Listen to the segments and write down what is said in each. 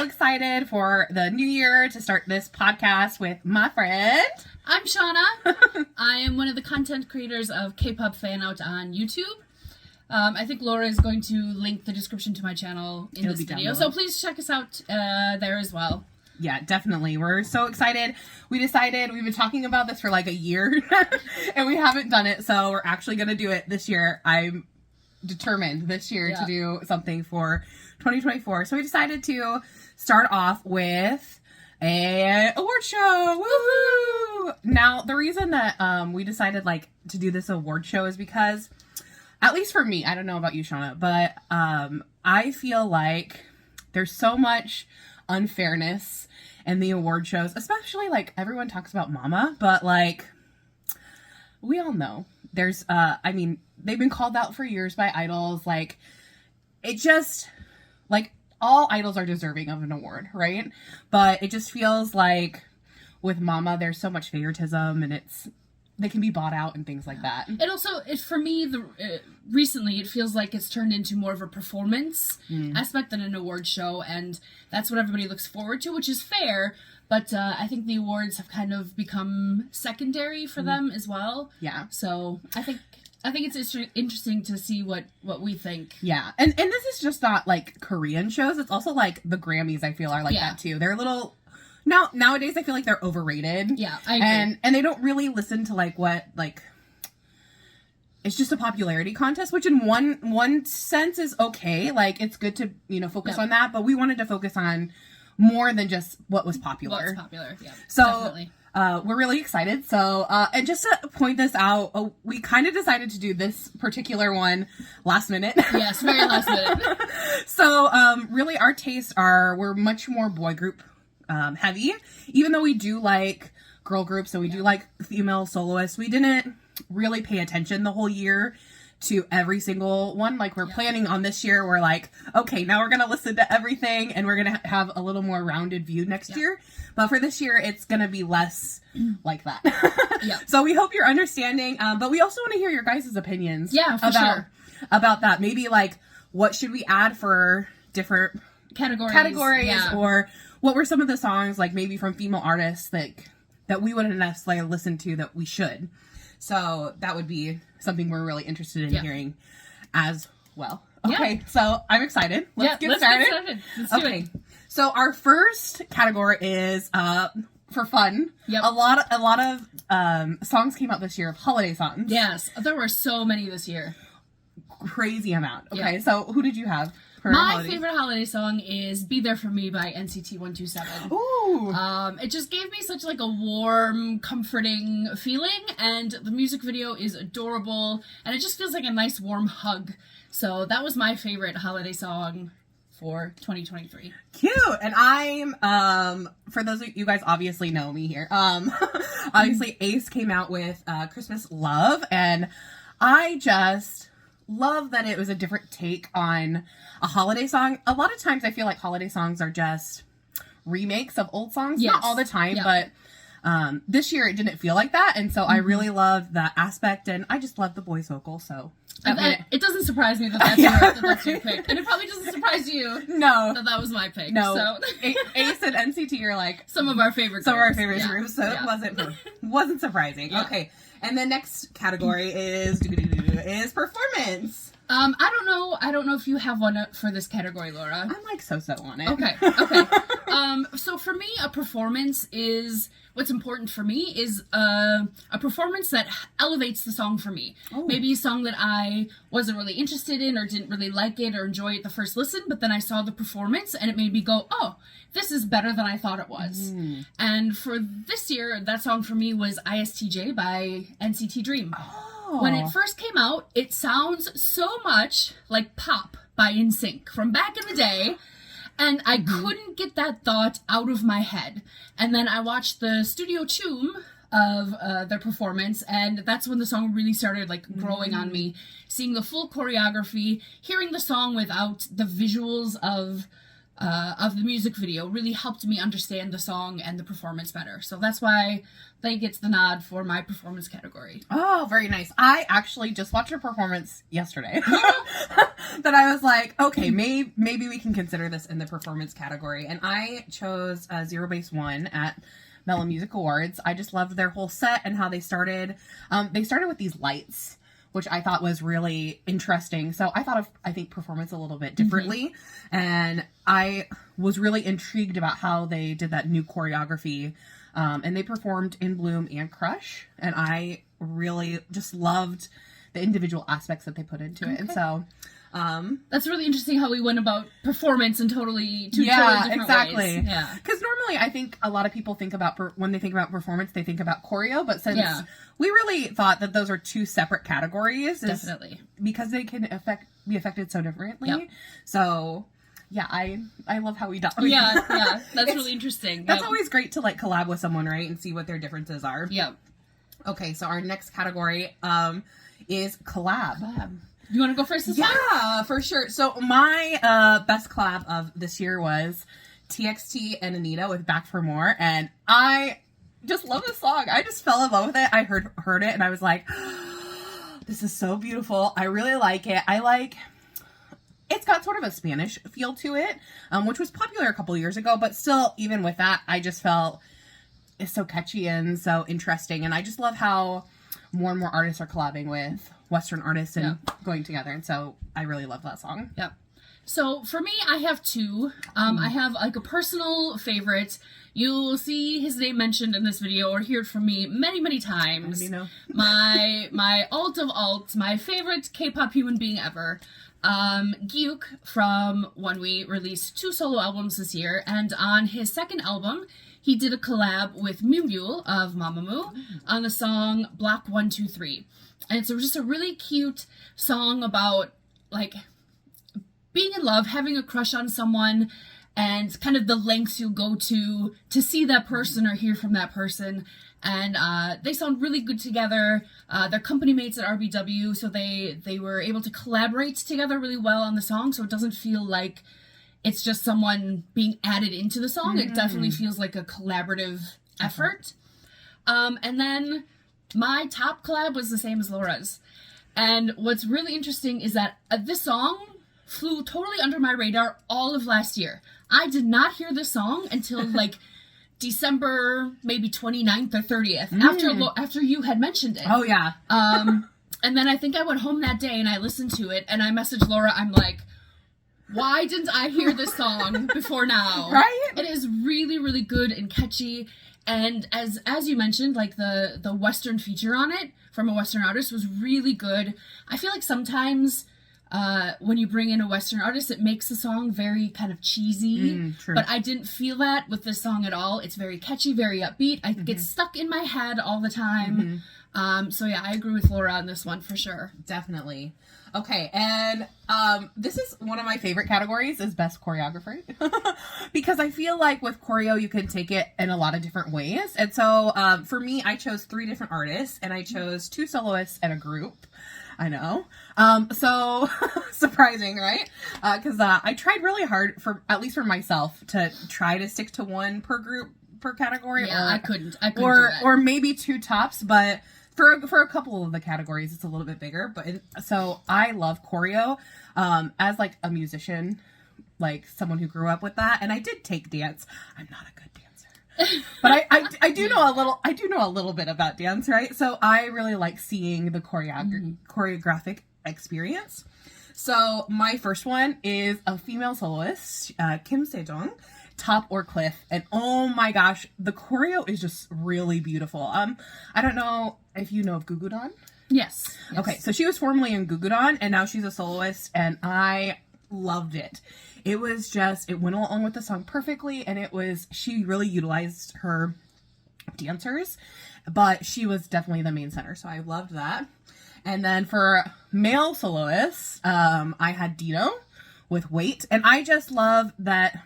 excited for the new year to start this podcast with my friend. I'm Shauna. I am one of the content creators of K-pop Fan Out on YouTube. I think Laura is going to link the description to my channel in this video, so please check us out there as well. Yeah, definitely. We're so excited. We've been talking about this for like a year, and we haven't done it, so we're actually going to do it this year. I'm determined this year to do something for 2024. So we decided to start off with an award show. Woo! Now, the reason that we decided to do this award show is because, at least for me, I don't know about you, Shauna, but I feel like there's so much unfairness in the award shows, especially everyone talks about Mama, but we all know there's they've been called out for years by idols. It just all idols are deserving of an award, right? But it just feels like with Mama there's so much favoritism, and they can be bought out and things like that. And also, for me, recently it feels like it's turned into more of a performance aspect than an award show, and that's what everybody looks forward to, which is fair. But I think the awards have kind of become secondary for them as well. Yeah. So I think it's interesting to see what we think. Yeah, and this is just not Korean shows. It's also the Grammys. I feel are that too. They're a little. Nowadays I feel like they're overrated. Yeah, I agree. And they don't really listen to what it's just a popularity contest, which in one sense is okay. It's good to, focus on that, but we wanted to focus on more than just what was popular. What's popular, yeah. So definitely. We're really excited. So, and just to point this out, we kind of decided to do this particular one last minute. Yes, very last minute. So, really our tastes we're much more boy group heavy, even though we do like girl groups, so we do like female soloists. We didn't really pay attention the whole year to every single one. We're planning on this year, we're okay, now we're gonna listen to everything, and we're gonna have a little more rounded view next year. But for this year, it's gonna be less like that. So we hope you're understanding, but we also want to hear your guys' opinions about that. Maybe what should we add for different categories, or what were some of the songs maybe from female artists that we wouldn't necessarily listen to that we should. So that would be something we're really interested in hearing as well. Okay, so I'm excited. Let's get started. Let's do it. So our first category is for fun. A lot of songs came out this year of holiday songs. Yes, there were so many this year. Crazy amount. Okay, so who did you have? My favorite holiday song is "Be There For Me" by NCT 127. Ooh. It just gave me such a warm, comforting feeling, and the music video is adorable, and it just feels like a nice warm hug. So that was my favorite holiday song for 2023. Cute. And I'm for those of you guys obviously know me here. Obviously A.C.E came out with Christmas Love, and I just love that it was a different take on a holiday song. A lot of times I feel like holiday songs are just remakes of old songs. Not all the time, but this year it didn't feel like that, and so I really loved that aspect, and I just love the boys vocal, so it doesn't surprise me that that's your pick, and it probably doesn't surprise you that was my pick. So A.C.E and NCT are some of our favorite groups, so it wasn't surprising. Okay, and the next category is performance. I don't know if you have one for this category, Laura. I'm so-so on it. Okay. So for me, a performance is, what's important for me is a performance that elevates the song for me. Oh. Maybe a song that I wasn't really interested in or didn't really like it or enjoy it the first listen, but then I saw the performance and it made me go, oh, this is better than I thought it was. And for this year, that song for me was ISTJ by NCT Dream. Oh. When it first came out, it sounds so much like Pop by NSYNC from back in the day, and I couldn't get that thought out of my head. And then I watched the studio tune of their performance, and that's when the song really started growing on me. Seeing the full choreography, hearing the song without the visuals of of the music video really helped me understand the song and the performance better. So that's why they get the nod for my performance category. Oh, very nice. I actually just watched a performance yesterday that I was like, okay, maybe we can consider this in the performance category. And I chose Zero Base One at Melon Music Awards. I just loved their whole set and how they started. They started with these lights, which I thought was really interesting. So I think performance a little bit differently. Mm-hmm. And I was really intrigued about how they did that new choreography. And they performed In Bloom and Crush. And I really just loved the individual aspects that they put into it. And so... that's really interesting how we went about performance in totally different exactly. ways. Yeah, because normally I think a lot of people think about when they think about performance, they think about choreo. But since we really thought that those are two separate categories, definitely because they can be affected so differently. Yep. So yeah, I love how we done. Yeah, that's really interesting. That's always great to like collab with someone, right, and see what their differences are. Yeah. Okay, so our next category is collab. You want to go first this time? Yeah, for sure. So my best collab of this year was TXT and Anita with Back for More. And I just love this song. I just fell in love with it. I heard it and I was like, oh, this is so beautiful. I really like it. It's got sort of a Spanish feel to it, which was popular a couple years ago. But still, even with that, I just felt it's so catchy and so interesting. And I just love how more and more artists are collabing with Western artists and going together, and so I really love that song. Yep. So for me, I have two. I have like a personal favorite. You'll see his name mentioned in this video or hear it from me many times. My alt of alts, my favorite K-pop human being ever. Gyuk from ONE released 2 solo albums this year, and on his second album, he did a collab with Mimyul of Mamamoo on the song Block 123. And it's just a really cute song about, like, being in love, having a crush on someone, and kind of the lengths you'll go to see that person or hear from that person. And they sound really good together. They're company mates at RBW, so they were able to collaborate together really well on the song, so it doesn't feel like it's just someone being added into the song. Mm-hmm. It definitely feels like a collaborative effort. And then my top collab was the same as Laura's. And what's really interesting is that this song flew totally under my radar all of last year. I did not hear this song until like December maybe 29th or 30th after you had mentioned it. Oh yeah. And then I think I went home that day and I listened to it and I messaged Laura. I'm like, why didn't I hear this song before now? Right? It is really, really good and catchy. And as you mentioned, like the Western feature on it from a Western artist was really good. I feel like sometimes when you bring in a Western artist, it makes the song very kind of cheesy. But I didn't feel that with this song at all. It's very catchy, very upbeat. I get stuck in my head all the time. So yeah, I agree with Laura on this one for sure. Definitely. Okay, and this is one of my favorite categories is best choreography. Because I feel like with choreo, you can take it in a lot of different ways. And so for me, I chose 3 different artists, and I chose 2 soloists and a group. I know. So surprising, right? Because I tried really hard at least for myself to try to stick to 1 per group, per category. Yeah, I couldn't do that. Or maybe 2 tops, but for a couple of the categories, it's a little bit bigger. But so I love choreo as like a musician, like someone who grew up with that. And I did take dance. I'm not a good dancer, but I do know a little. I do know a little bit about dance, right? So I really like seeing the choreographic experience. So my first one is a female soloist, Kim Sejong. Top or Cliff, and oh my gosh, the choreo is just really beautiful. I don't know if you know of Gugudan. Yes. Okay, so she was formerly in Gugudan, and now she's a soloist, and I loved it. It was just, it went along with the song perfectly, and she really utilized her dancers, but she was definitely the main center, so I loved that. And then for male soloists, I had Dino with Wait, and I just love that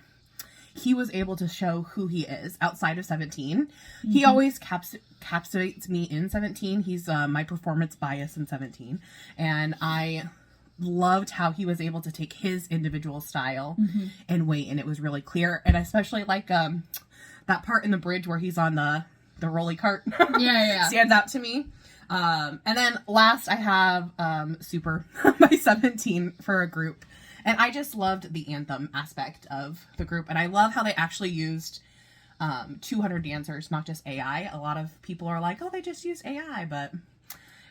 he was able to show who he is outside of 17. He always captivates me in 17. He's my performance bias in 17. And I loved how he was able to take his individual style and weight, and it was really clear. And I especially like that part in the bridge where he's on the rolly cart. Stands out to me. And then last I have Super by 17 for a group. And I just loved the anthem aspect of the group. And I love how they actually used 200 dancers, not just AI. A lot of people are like, oh, they just use AI. But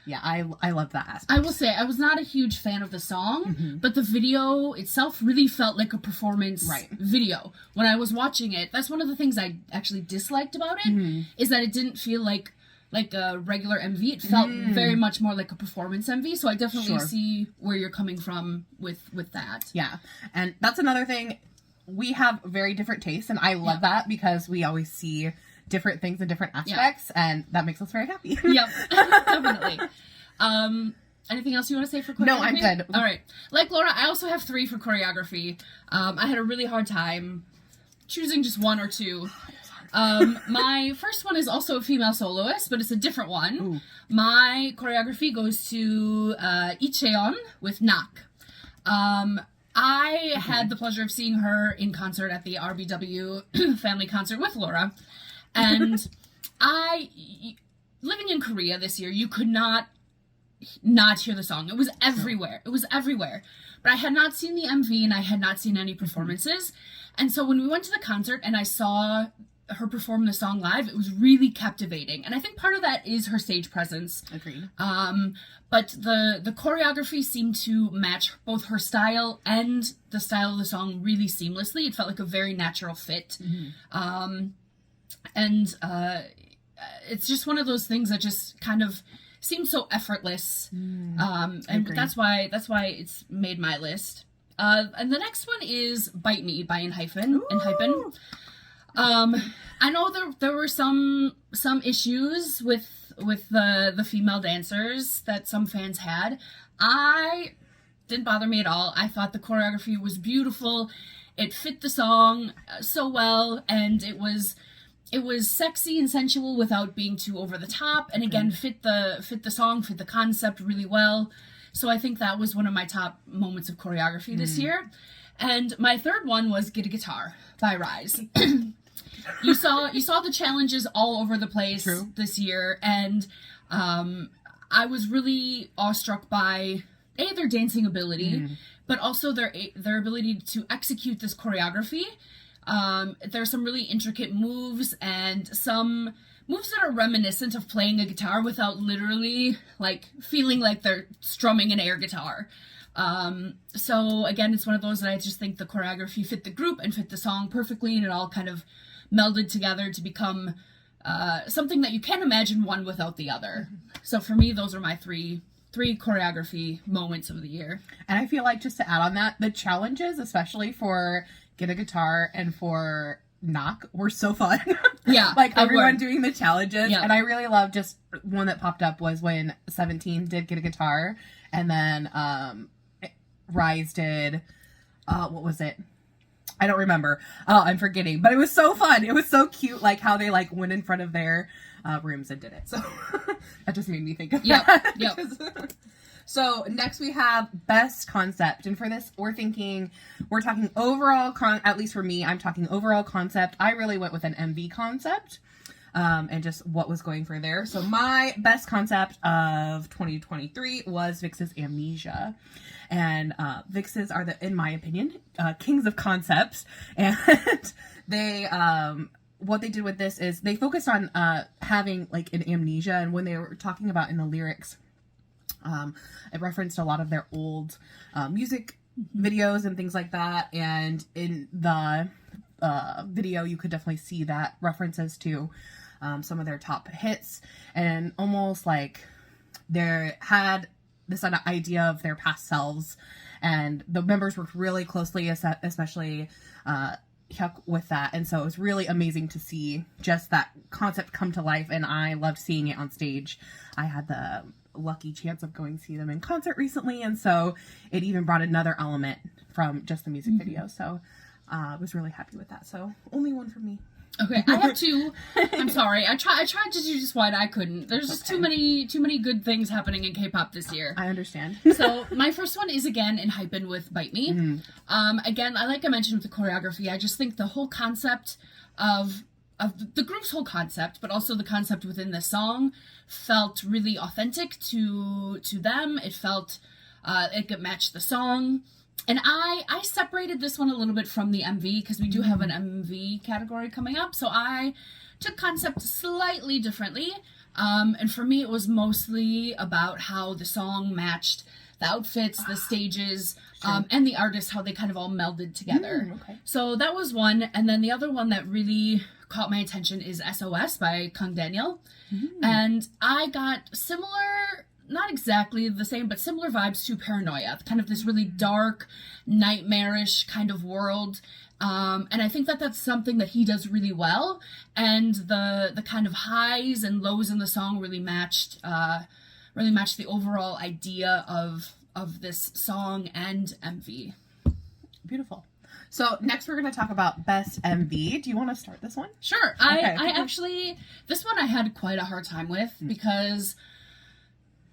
yeah, I love that aspect. I will say, I was not a huge fan of the song, but the video itself really felt like a performance video. When I was watching it, that's one of the things I actually disliked about it, is that it didn't feel like a regular MV. It felt very much more like a performance MV, so I definitely see where you're coming from with that. Yeah, and that's another thing. We have very different tastes, and I love that because we always see different things in different aspects, and that makes us very happy. Yep, definitely. Anything else you want to say for choreography? No, I'm good. All right. Like Laura, I also have 3 for choreography. I had a really hard time choosing just 1 or 2. My first one is also a female soloist, but it's a different one. Ooh. My choreography goes to A.C.E with Knock. I had the pleasure of seeing her in concert at the RBW family concert with Laura. And living in Korea this year, you could not hear the song. It was everywhere. It was everywhere. But I had not seen the MV and I had not seen any performances. And so when we went to the concert and I saw her perform the song live, it was really captivating. And I think part of that is her stage presence. Agreed. But the choreography seemed to match both her style and the style of the song really seamlessly. It felt like a very natural fit. It's just one of those things that just kind of seems so effortless. And that's why it's made my list. And the next one is Bite Me by Enhypen. I know there were some issues with the female dancers that some fans had. Didn't bother me at all. I thought the choreography was beautiful. It fit the song so well, and it was sexy and sensual without being too over the top, and again fit the song, fit the concept really well. So I think that was one of my top moments of choreography this year. And my third one was Get a Guitar by Rise. You saw the challenges all over the place this year, and I was really awestruck by their dancing ability, but also their ability to execute this choreography. There's some really intricate moves and some moves that are reminiscent of playing a guitar without literally feeling like they're strumming an air guitar. So again, it's one of those that I just think the choreography fit the group and fit the song perfectly, and it all kind of melded together to become something that you can't imagine one without the other. So for me, those are my three choreography moments of the year. And I feel like, just to add on that, the challenges, especially for Get a Guitar and for Knock, were so fun. Yeah. Everyone doing the challenges. Yeah. And I really love, just one that popped up was when 17 did Get a Guitar, and then Rise did, what was it? I don't remember. Oh, I'm forgetting. But it was so fun. It was so cute, how they went in front of their rooms and did it. So that just made me think of that. Yep. So next we have Best Concept. And for this, we're talking overall, at least for me, I'm talking overall concept. I really went with an MV concept. And just what was going for there. So my best concept of 2023 was VIX's Amnesia. And VIX's are, in my opinion, kings of concepts. And they, what they did with this is they focused on having an amnesia. And when they were talking about in the lyrics, it referenced a lot of their old music videos and things like that. And in the video, you could definitely see that references to some of their top hits, and almost they had this idea of their past selves, and the members worked really closely, especially Hyuk, with that. And so it was really amazing to see just that concept come to life, and I loved seeing it on stage. I had the lucky chance of going to see them in concert recently, and so it even brought another element from just the music video. So I was really happy with that. So only one for me. Okay, I have two. I'm sorry. I tried to do just one. I couldn't. There's just too many good things happening in K-pop this year. I understand. So my first one is again in Hypen with Bite Me. Again, like I mentioned with the choreography, I just think the whole concept of the group's whole concept, but also the concept within the song, felt really authentic to them. It felt it could match the song. And I separated this one a little bit from the MV because we do have an MV category coming up. So I took concept slightly differently. And for me, it was mostly about how the song matched the outfits, the stages, and the artists, how they kind of all melded together. So that was one. And then the other one that really caught my attention is SOS by Kang Daniel. And I got similar, not exactly the same, but similar vibes to Paranoia. Kind of this really dark, nightmarish kind of world. And I think that that's something that he does really well. And the kind of highs and lows in the song really matched the overall idea of this song and MV. Beautiful. So next we're going to talk about best MV. Do you want to start this one? Sure. I actually, this one I had quite a hard time with because,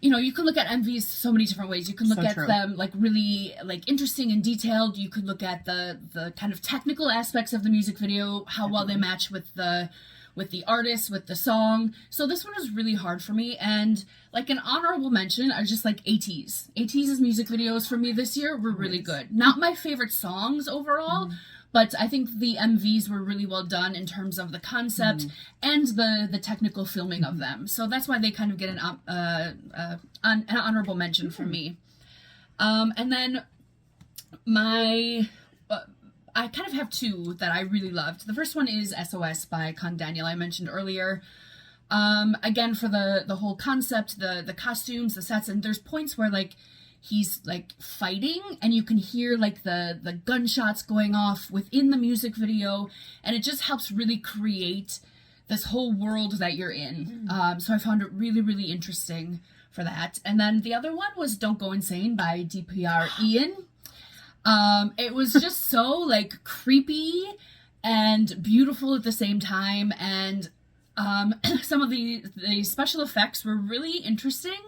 you know, you can look at MVs so many different ways. You can look at them like really like interesting and detailed. You could look at the kind of technical aspects of the music video, how well they match with the artist, with the song. So this one was really hard for me. And like an honorable mention, I just like A.T.E.'s. A.T.E.'s music videos for me this year were really good. Not my favorite songs overall, but I think the MVs were really well done in terms of the concept and the technical filming of them. So that's why they kind of get an honorable mention for me. And then I kind of have two that I really loved. The first one is SOS by Kang Daniel, I mentioned earlier. Again, for the whole concept, the costumes, the sets, and there's points where like he's like fighting and you can hear like the gunshots going off within the music video, and it just helps really create this whole world that you're in. So I found it really, really interesting for that. And then the other one was Don't Go Insane by DPR Ian. It was just so like creepy and beautiful at the same time, and some of the special effects were really interesting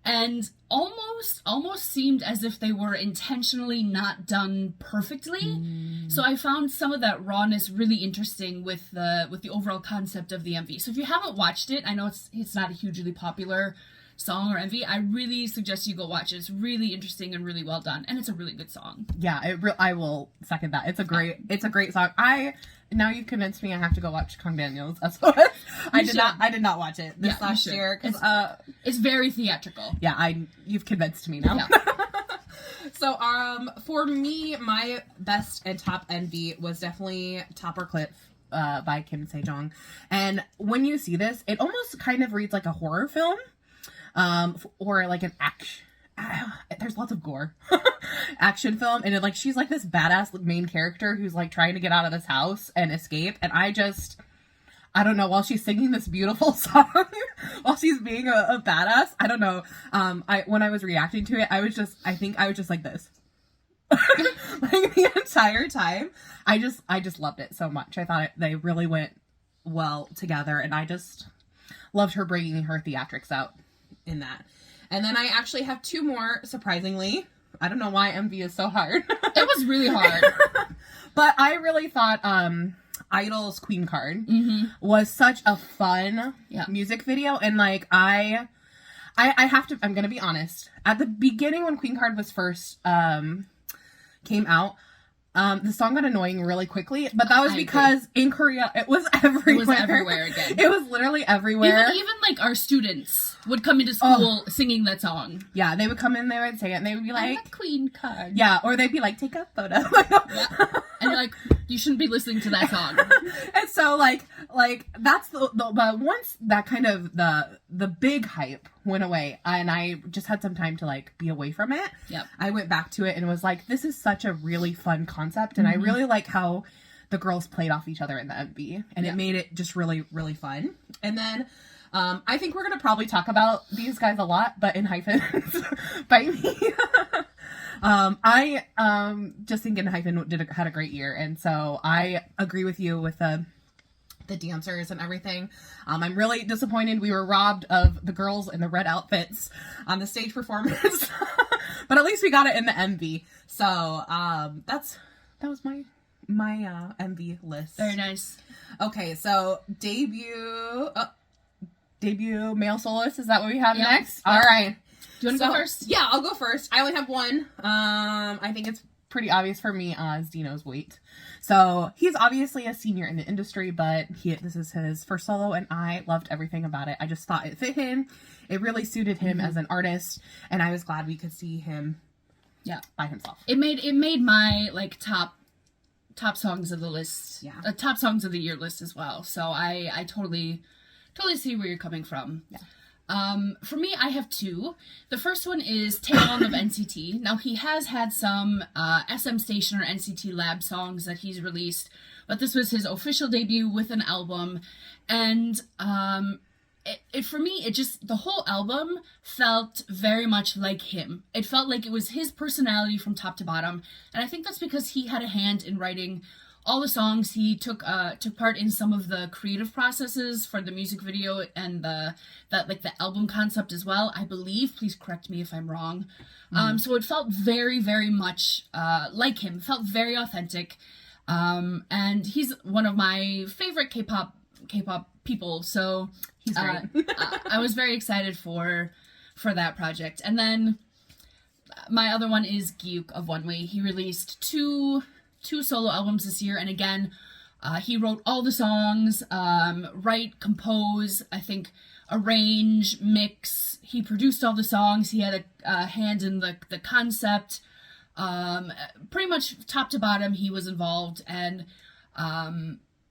and almost seemed as if they were intentionally not done perfectly. So I found some of that rawness really interesting with the overall concept of the MV. So if you haven't watched it, I know it's not a hugely popular song or MV, I really suggest you go watch it. It's really interesting and really well done, and it's a really good song. Yeah, I will second that. It's a great song. Now you've convinced me I have to go watch Kang Daniel's SOS. I did not watch it this last year because it's very theatrical. Yeah, you've convinced me now. Yeah. So for me, my best and top MV was definitely Topper Cliff by Kim Sejong. And when you see this, it almost kind of reads like a horror film. Or like an action, there's lots of gore, action film, and it, like, she's like this badass main character who's like trying to get out of this house and escape, and I don't know, while she's singing this beautiful song, while she's being a badass, I don't know, when I was reacting to it, I think I was just like this, like the entire time. I just loved it so much. I thought they really went well together, and I just loved her bringing her theatrics out in that. And then I actually have two more, surprisingly. I don't know why MV is so hard. It was really hard. But I really thought Idol's Queen Card was such a fun music video. And like I have to, I'm gonna be honest. At the beginning when Queen Card was first came out, the song got annoying really quickly, but that was because in Korea it was everywhere. It was everywhere again. It was literally everywhere. Even like our students would come into school singing that song. Yeah, they would come in, they would sing it, and they would be like, I'm a Queen Card. Yeah, or they'd be like, take a photo. And you're like, you shouldn't be listening to that song. And so like that's but once that kind of the big hype went away and I just had some time to like be away from it. Yep. I went back to it and was like, this is such a really fun concept, and I really like how the girls played off each other in the MV, and it made it just really, really fun. And then I think we're gonna probably talk about these guys a lot, but in hyphens by me. I just think In Hyphen had a great year, and so I agree with you with the dancers and everything. I'm really disappointed we were robbed of the girls in the red outfits on the stage performance, but at least we got it in the MV. So that was my MV list. Very nice. Okay, so debut male soloist. Is that what we have next? All right. Do you want to go first? Yeah, I'll go first. I only have one. I think it's pretty obvious for me as Dino's Wait. So he's obviously a senior in the industry, but this is his first solo, and I loved everything about it. I just thought it fit him. It really suited him as an artist, and I was glad we could see him by himself. It made my like top songs of the list. Yeah. Top songs of the year list as well. So I totally see where you're coming from. Yeah. For me, I have two. The first one is Taeyong of NCT. Now, he has had some SM Station or NCT Lab songs that he's released, but this was his official debut with an album. And for me, the whole album felt very much like him. It felt like it was his personality from top to bottom. And I think that's because he had a hand in writing all the songs. He took part in some of the creative processes for the music video and the album concept as well, I believe. Please correct me if I'm wrong. So it felt very, very much like him. It felt very authentic. And he's one of my favorite K-pop people. So he's great. I was very excited for that project. And then my other one is Gyuk of One Way. He released two solo albums this year, and again, he wrote all the songs, write, compose, I think arrange, mix. He produced all the songs. He had a hand in the concept. Pretty much top to bottom, he was involved, and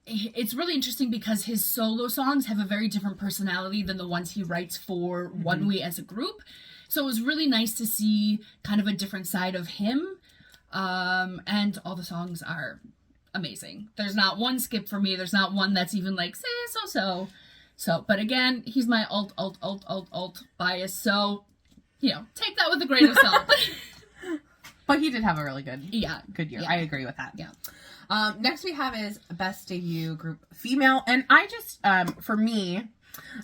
it's really interesting because his solo songs have a very different personality than the ones he writes for One Way as a group. So it was really nice to see kind of a different side of him. And all the songs are amazing. There's not one skip for me. There's not one that's even like, so. But again, he's my alt bias. So, take that with a grain of salt. But he did have a really good year. Yeah. I agree with that. Yeah. Next we have is Best Debut Group Female. And I just, for me,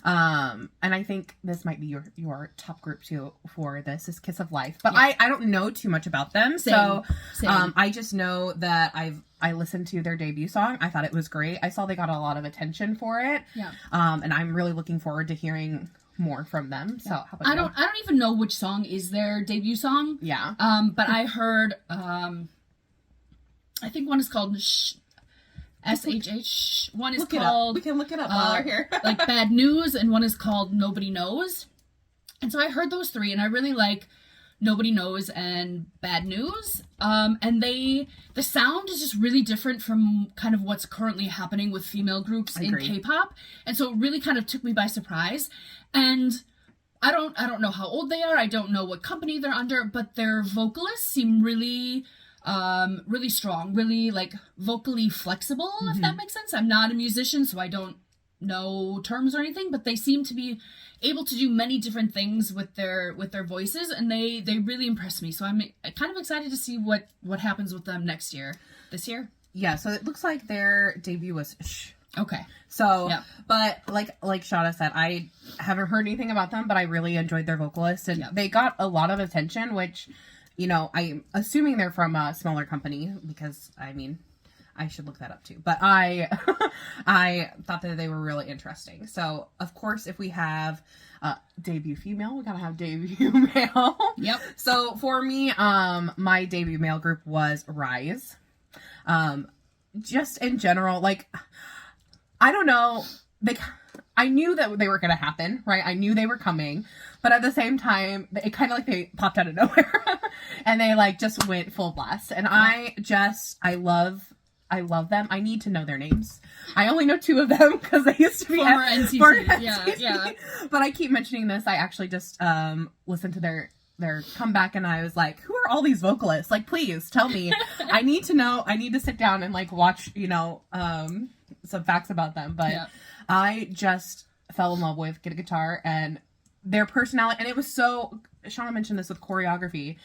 and I think this might be your top group too for this is Kiss of Life, but I don't know too much about them. Same. I just know that I listened to their debut song. I thought it was great. I saw they got a lot of attention for it. Yeah. And I'm really looking forward to hearing more from them. So how about you? I don't even know which song is their debut song. Yeah. But I heard I think one is called SHH. One is called... We can look it up while we're here. like Bad News, and one is called Nobody Knows. And so I heard those three, and I really like Nobody Knows and Bad News. And the sound is just really different from kind of what's currently happening with female groups in K-pop. And so it really kind of took me by surprise. And I don't know how old they are. I don't know what company they're under, but their vocalists seem really strong, really like vocally flexible, if that makes sense. I'm not a musician, so I don't know terms or anything, but they seem to be able to do many different things with their voices, and they really impress me. So I'm kind of excited to see what happens with them this year. Yeah, so it looks like their debut was Shh. Okay. So, but like Shauna said, I haven't heard anything about them, but I really enjoyed their vocalists, and they got a lot of attention, which, I'm assuming they're from a smaller company, because, I should look that up too. But I thought that they were really interesting. So, of course, if we have debut female, we gotta have debut male. Yep. So, for me, my debut male group was Rise. Just in general, like... I don't know. I knew that they were going to happen, right? I knew they were coming, but at the same time, it kind of like they popped out of nowhere and they just went full blast. And I love them. I need to know their names. I only know two of them because they used to be former NCT. Yeah. But I keep mentioning this. I actually just listened to their comeback, and I was like, who are all these vocalists? Like, please tell me. I need to know. I need to sit down and watch, some facts about them. But I just fell in love with Get a Guitar and their personality. And it was so, Shauna mentioned this with choreography.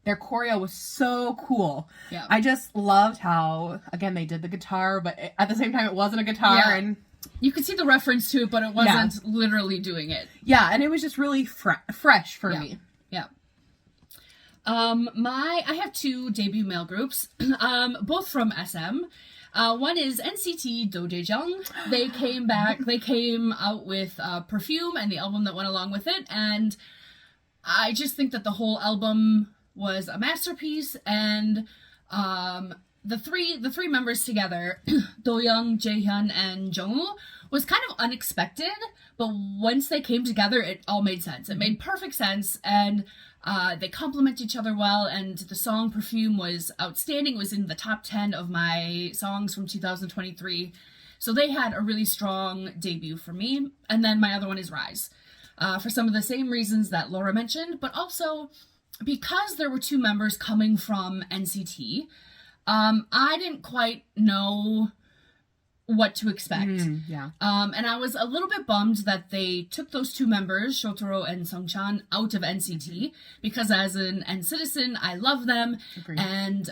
Their choreo was so cool. Yeah. I just loved how, again, they did the guitar, but at the same time, it wasn't a guitar. Yeah. And you could see the reference to it, but it wasn't literally doing it. Yeah, and it was just really fresh for me. Yeah. I have 2 debut male groups, both from SM. One is NCT Dojejang. They came back. They came out with Perfume and the album that went along with it, and I just think that the whole album was a masterpiece. And the three members together, Doyoung, Jaehyun, and Jungwoo, was kind of unexpected. But once they came together, it all made sense. It made perfect sense, and they complement each other well, and the song Perfume was outstanding. It was in the top 10 of my songs from 2023. So they had a really strong debut for me. And then my other one is Rise. For some of the same reasons that Laura mentioned, but also because there were 2 members coming from NCT, I didn't quite know what to expect. And I was a little bit bummed that they took those 2 members, Shotaro and Sungchan, out of NCT, because as an N citizen, I love them. Agreed. And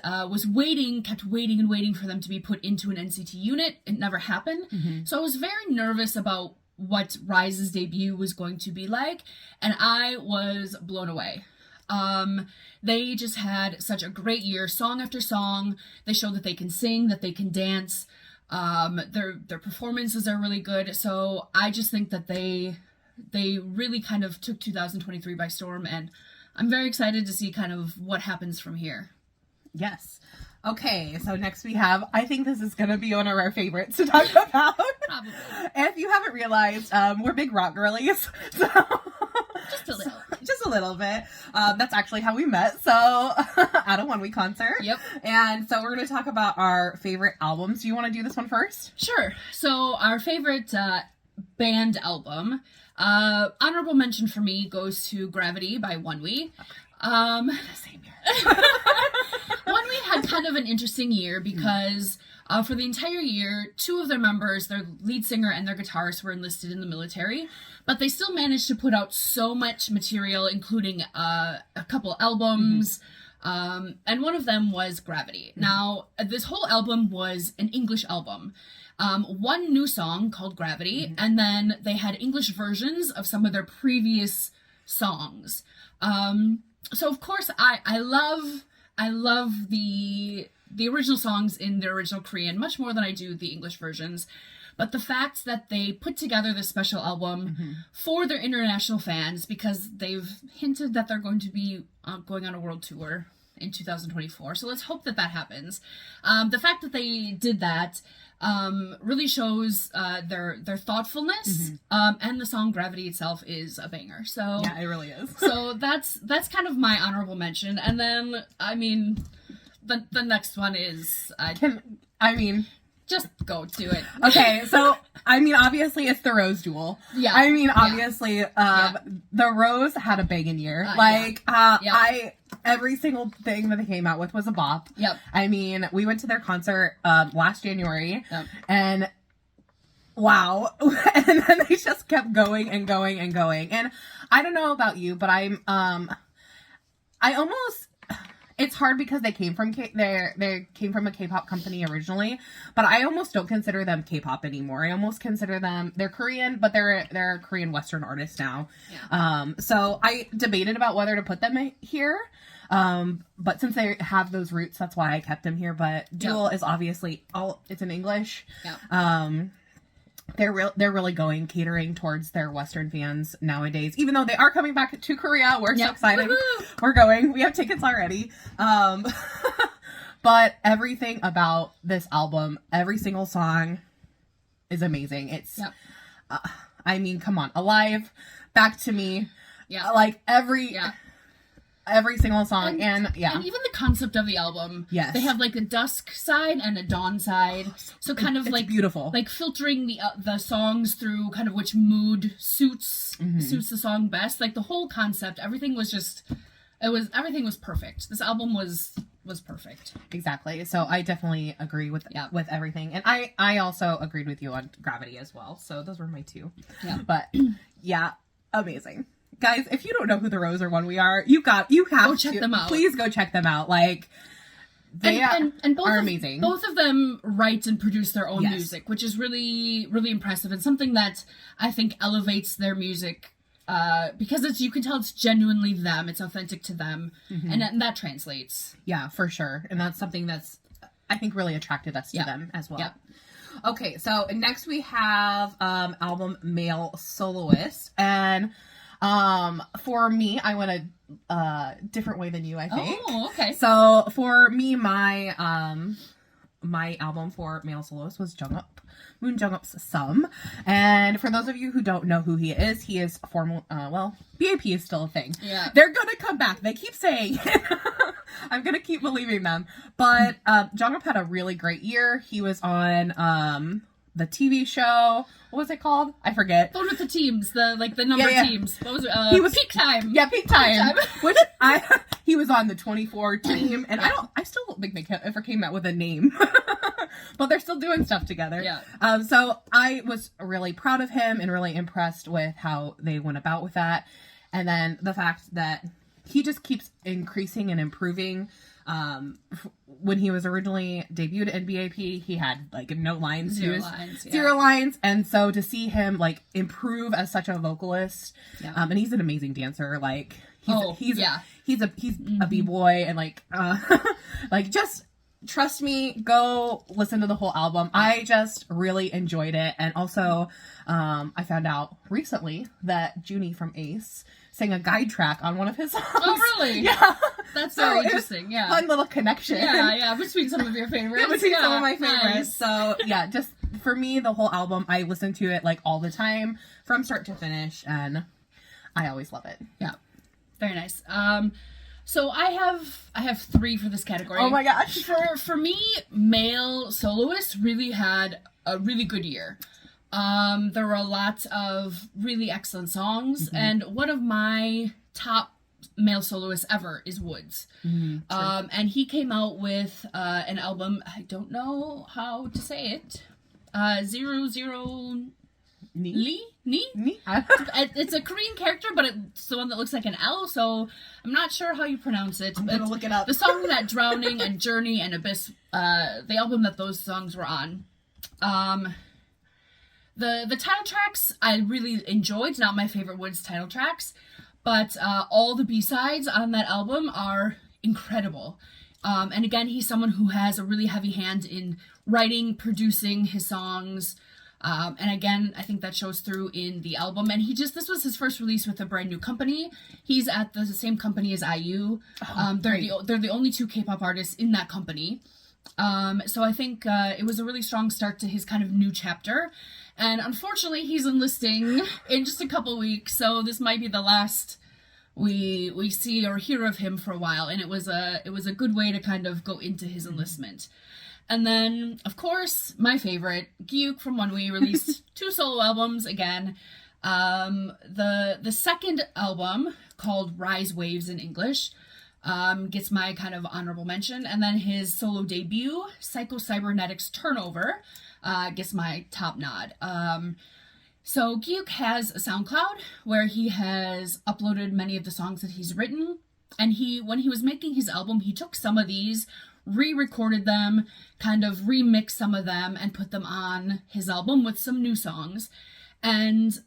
kept waiting for them to be put into an NCT unit. It never happened. So I was very nervous about what Rise's debut was going to be like, and I was blown away. They just had such a great year, song after song. They showed that they can sing, that they can dance. Their performances are really good. So I just think that they really kind of took 2023 by storm, and I'm very excited to see kind of what happens from here. Yes. Okay, so next we have, I think this is going to be one of our favorites to talk about. Probably. If you haven't realized, we're big rock girlies. So Just a little. Just a little bit. That's actually how we met. So at a 1-week concert. Yep. And so we're going to talk about our favorite albums. Do you want to do this one first? Sure. So our favorite band album, honorable mention for me goes to Gravity by ONEWE. Same here. ONEWE had kind of an interesting year because for the entire year, 2 of their members, their lead singer and their guitarist, were enlisted in the military, but they still managed to put out so much material, including a couple albums, and one of them was Gravity. Now, this whole album was an English album. 1 new song called Gravity, and then they had English versions of some of their previous songs. So of course I love the original songs in their original Korean much more than I do the English versions. But the fact that they put together this special album for their international fans, because they've hinted that they're going to be going on a world tour in 2024. So let's hope that happens. The fact that they did that really shows their thoughtfulness, and the song Gravity itself is a banger. So yeah, it really is. So that's kind of my honorable mention. And then, I mean, the next one is just go do it. Okay, so I mean, obviously it's the Rose Duel. Yeah. I mean, obviously, the Rose had a banging year. Every single thing that they came out with was a bop. Yep. I mean, we went to their concert last January, and wow, and then they just kept going and going and going. And I don't know about you, but it's hard because they came from they came from a K-pop company originally, but I almost don't consider them K-pop anymore. I almost consider them, they're Korean, but they're a Korean Western artist now. Yeah. So I debated about whether to put them here. But since they have those roots, that's why I kept them here. But Duel is obviously it's in English. Yeah. They're really catering towards their Western fans nowadays. Even though they are coming back to Korea, we're so excited. Woo-hoo! We're going. We have tickets already. But everything about this album, every single song, is amazing. It's, I mean, come on, Alive, Back to Me, like every single song, and even the concept of the album. Yes, they have like a dusk side and a dawn side, so kind of like beautiful, like filtering the songs through kind of which mood suits the song best. Like the whole concept, everything was perfect. This album was perfect. Exactly. So I definitely agree with everything, and I also agreed with you on Gravity as well. So those were my 2. Yeah, but amazing. Guys, if you don't know who the Rose or ONEWE are, you have go check them out. Please go check them out. Like, They and both are amazing. Both of them write and produce their own Yes. music, which is really, really impressive and something that I think elevates their music because you can tell it's genuinely them, it's authentic to them, and that translates. Yeah, for sure. And that's something that's, I think, really attracted us to them as well. Yeah. Okay, so next we have album Male Soloist. And for me, I went a different way than you, I think. Oh, okay. So for me, my album for Male Soloist was Moon Jungup's Sum. And for those of you who don't know who he is formal, BAP is still a thing. Yeah. They're gonna come back. They keep saying I'm gonna keep believing them. But Jungkook had a really great year. He was on the TV show. What was it called? I forget. One with the teams, the number teams. What was it? He was Peak Time. Yeah, Peak Time. Which he was on the 24 team, and I still don't think they ever came out with a name. But they're still doing stuff together. Yeah. So I was really proud of him and really impressed with how they went about with that. And then the fact that he just keeps increasing and improving. When he was originally debuted in BAP, he had like no lines. Zero lines. Zero lines. And so to see him like improve as such a vocalist, and he's an amazing dancer. Like he's a b-boy, and like like just trust me, go listen to the whole album. I just really enjoyed it. And also I found out recently that Junie from A.C.E sang a guide track on one of his songs. Oh, really? Yeah. That's very interesting. Yeah. Fun little connection. Yeah, between some of your favorites. Between some of my favorites. Nice. So, yeah, just for me, the whole album, I listen to it like all the time from start to finish, and I always love it. Yeah. Very nice. So I have 3 for this category. Oh my gosh. For me, Male Soloist really had a really good year. There were a lot of really excellent songs, and one of my top male soloists ever is Woods. And he came out with an album, I don't know how to say it, 00 Ni? It's a Korean character, but it's the one that looks like an L, so I'm not sure how you pronounce it. I'm gonna look it up. The song that Drowning and Journey and Abyss, the album that those songs were on. The title tracks I really enjoyed, not my favorite Woods title tracks, but all the B-sides on that album are incredible. And again, he's someone who has a really heavy hand in writing, producing his songs. And again, I think that shows through in the album. And this was his first release with a brand new company. He's at the same company as IU. They're the only 2 K-pop artists in that company. So I think it was a really strong start to his kind of new chapter. And unfortunately, he's enlisting in just a couple weeks, so this might be the last we see or hear of him for a while. And it was a good way to kind of go into his enlistment. And then, of course, my favorite, Gyuk from ONE released 2 solo albums again. The second album, called Rise Waves in English, gets my kind of honorable mention. And then his solo debut, Psycho Cybernetics Turnover, gets my top nod. So Gyuk has a SoundCloud where he has uploaded many of the songs that he's written. And when he was making his album, he took some of these, re-recorded them, kind of remixed some of them, and put them on his album with some new songs. And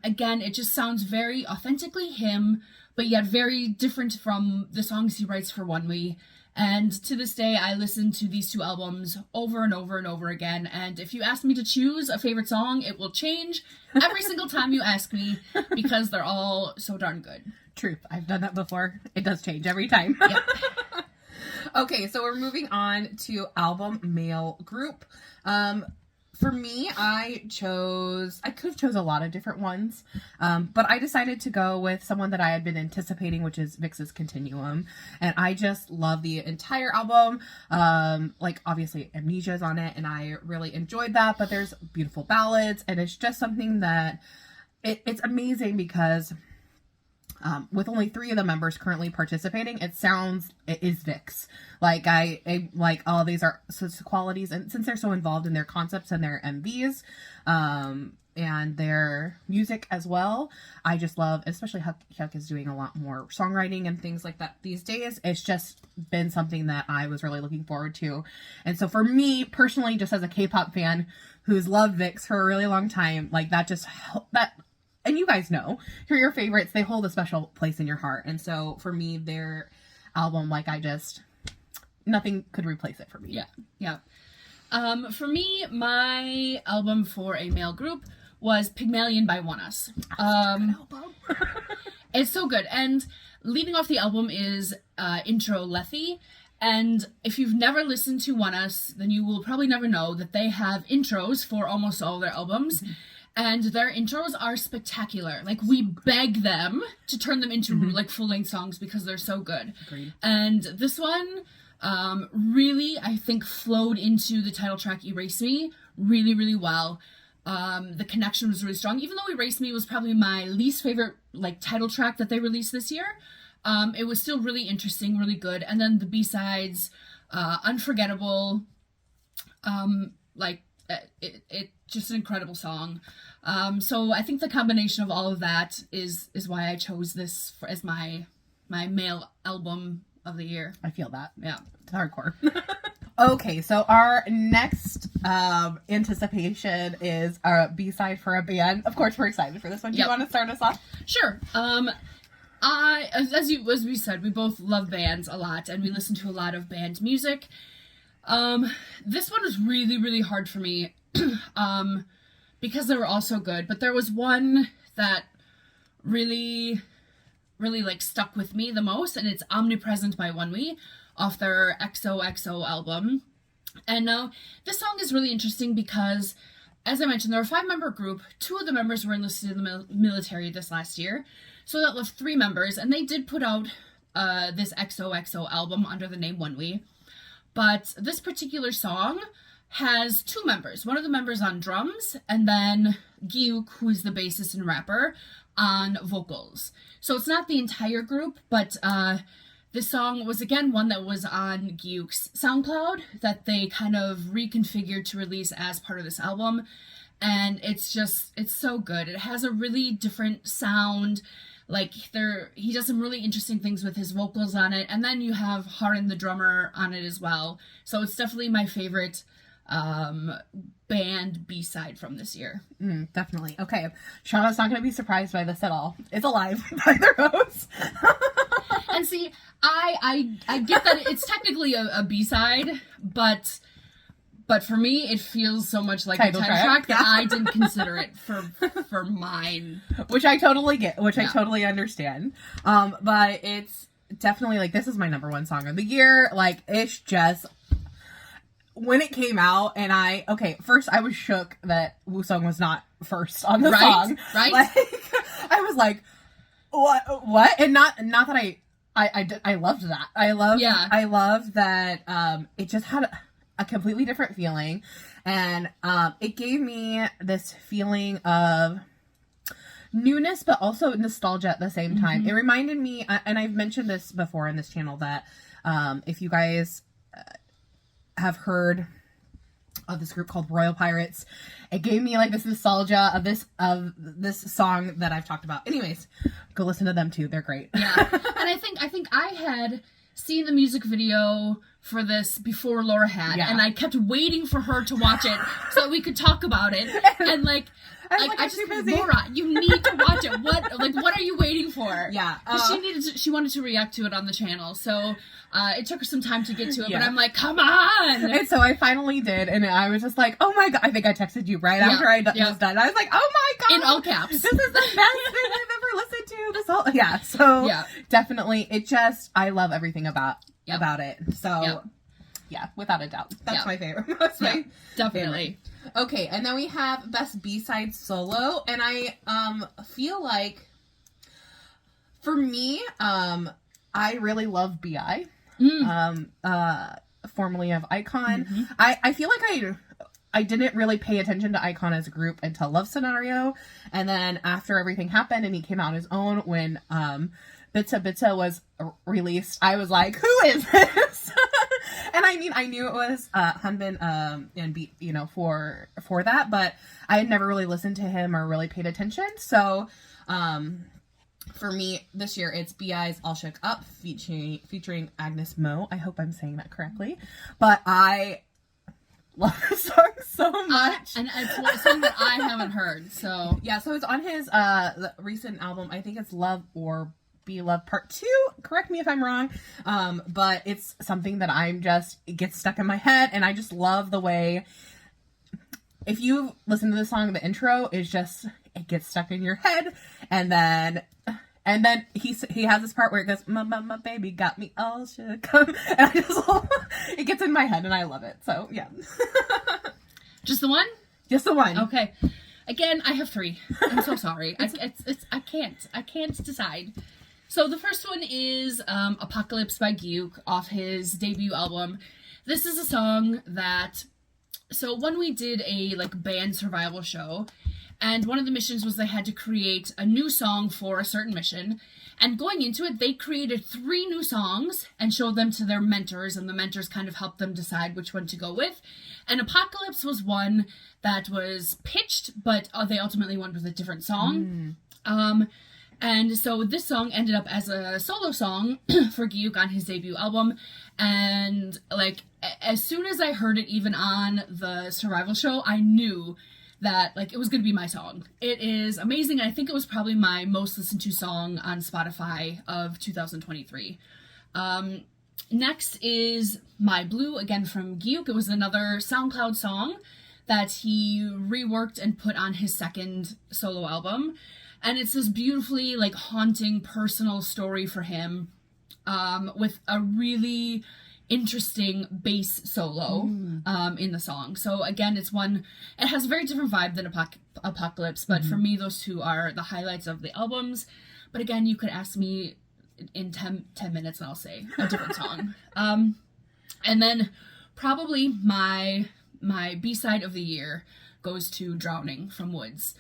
again, it just sounds very authentically him, but yet very different from the songs he writes for ONE. And to this day, I listen to these 2 albums over and over and over again. And if you ask me to choose a favorite song, it will change every single time you ask me, because they're all so darn good. Truth. I've done that before. It does change every time. Yep. Okay, so we're moving on to album Male Group. For me, I could have chose a lot of different ones, but I decided to go with someone that I had been anticipating, which is VIX's Continuum. And I just love the entire album. Like, obviously, Amnesia's on it, and I really enjoyed that, but there's beautiful ballads, and it's just something that it's amazing because with only 3 of the members currently participating, it is VIX. Like, I like, these are such qualities, and since they're so involved in their concepts and their MVs, and their music as well. I just love, especially Hyuk is doing a lot more songwriting and things like that these days. It's just been something that I was really looking forward to. And so for me personally, just as a K-pop fan who's loved VIX for a really long time, like that and you guys know, for your favorites, they hold a special place in your heart. And so for me, their album, like nothing could replace it for me. Yeah. For me, my album for a male group was Pygmalion by ONEUS. It's so good. And leading off the album is intro Lethe. And if you've never listened to ONEUS, then you will probably never know that they have intros for almost all their albums. Mm-hmm. And their intros are spectacular. Like, we beg them to turn them into, like, full-length songs because they're so good. Agreed. And this one really, I think, flowed into the title track, Erase Me, really, really well. The connection was really strong. Even though Erase Me was probably my least favorite, like, title track that they released this year, it was still really interesting, really good. And then the B-sides, Unforgettable, it just an incredible song. So I think the combination of all of that is why I chose this as my male album of the year. I feel that. Yeah. It's hardcore. Okay, so our next anticipation is our B-side for a band. Of course, we're excited for this one. Do you want to start us off? Sure. As we said, we both love bands a lot, and we listen to a lot of band music. This one was really, really hard for me, because they were all so good, but there was one that really, really, like, stuck with me the most, and it's Omnipresent by ONEWE, off their XOXO album. And this song is really interesting because, as I mentioned, they're a 5-member group. 2 of the members were enlisted in the military this last year, so that left 3 members, and they did put out this XOXO album under the name ONEWE. But this particular song has 2 members. One of the members on drums, and then Giuk, who is the bassist and rapper, on vocals. So it's not the entire group, but this song was, again, one that was on Giuk's SoundCloud that they kind of reconfigured to release as part of this album. And it's so good. It has a really different sound. Like, he does some really interesting things with his vocals on it. And then you have Harin, the drummer, on it as well. So it's definitely my favorite band B-side from this year. Definitely. Okay. Shauna's not going to be surprised by this at all. It's Alive by the Rose. And see, I get that it's technically a B-side, but for me, it feels so much like a title track that I didn't consider it for mine. Which I totally get, I totally understand. But it's definitely, like, this is my number 1 song of the year. Like, it's just, when it came out, and first I was shook that Woo-sung was not first on the song. Right? Like, I was like, what? And not that I loved that. I love that it just had a completely different feeling, and it gave me this feeling of newness but also nostalgia at the same time. It reminded me, and I've mentioned this before in this channel, that if you guys have heard of this group called Royal Pirates, it gave me like this nostalgia of this song that I've talked about. Anyways, go listen to them too, they're great. Yeah. And I think I had seen the music video for this before Laura had, and I kept waiting for her to watch it so that we could talk about it. And like I just, Laura, you need to watch it. What are you waiting for? Yeah. She wanted to react to it on the channel, so it took her some time to get to it, but I'm like, come on! And so I finally did, and I was just like, oh my god, I think I texted you right after I was done. I was like, oh my god! In all caps. This is the best thing I've ever listened to. So definitely, I love everything about it. So, yeah, without a doubt. That's my favorite. That's my definitely. Favorite. Okay, and then we have Best B-Side Solo, and I feel like, for me, I really love B.I. Formerly of iKON. I feel like I didn't really pay attention to iKON as a group until Love Scenario, and then after everything happened and he came out on his own, when Bitsa Bitsa was released, I was like, who is this? And I mean, I knew it was Hanbin and beat, you know, for that, but I had never really listened to him or really paid attention. So for me this year, it's B.I.'s All Shook Up featuring Agnes Mo. I hope I'm saying that correctly, but I love this song so much. And it's one song that I haven't heard. So yeah, so it's on his the recent album. I think it's Love or Be Love Part 2. Correct me if I'm wrong. But it's something that it gets stuck in my head, and I just love the way, if you listen to the song, the intro is just, it gets stuck in your head, and then he has this part where it goes, my baby got me all shook up, and I just it gets in my head, and I love it. So yeah. Just the one? Just the one. Okay. Again, I have 3. I'm so sorry. I can't decide. So the first one is Apocalypse by Gyuk off his debut album. This is a song that, so when we did a band survival show, and one of the missions was they had to create a new song for a certain mission, and going into it, they created 3 new songs and showed them to their mentors, and the mentors kind of helped them decide which one to go with. And Apocalypse was one that was pitched, but they ultimately went with a different song. And so this song ended up as a solo song for Gyuk on his debut album. And as soon as I heard it, even on the survival show, I knew that it was going to be my song. It is amazing. I think it was probably my most listened to song on Spotify of 2023. Next is My Blue, again from Gyuk. It was another SoundCloud song that he reworked and put on his second solo album. And it's this beautifully, haunting personal story for him, with a really interesting bass solo in the song. So again, it has a very different vibe than Apocalypse, but for me, those 2 are the highlights of the albums. But again, you could ask me in 10 minutes and I'll say a different song. And then probably my B-side of the year goes to Drowning from Woods.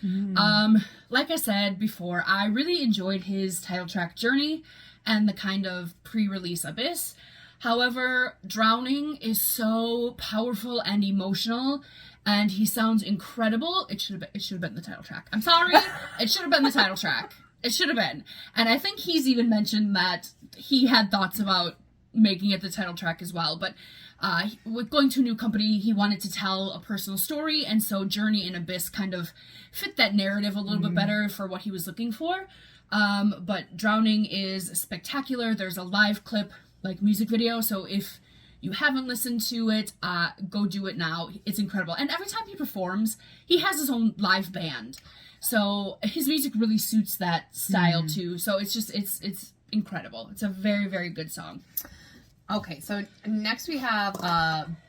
Like I said before, I really enjoyed his title track Journey and the kind of pre-release Abyss. However, Drowning is so powerful and emotional, and he sounds incredible. It should have been the title track. I'm sorry. It should have been the title track. It should have been. And I think he's even mentioned that he had thoughts about making it the title track as well, but with going to a new company, he wanted to tell a personal story, and so Journey and Abyss kind of fit that narrative a little bit better for what he was looking for. But Drowning is spectacular. There's a live clip, music video, so if you haven't listened to it, go do it now. It's incredible. And every time he performs, he has his own live band, so his music really suits that style too. So it's incredible. It's a very, very good song. Okay, so next we have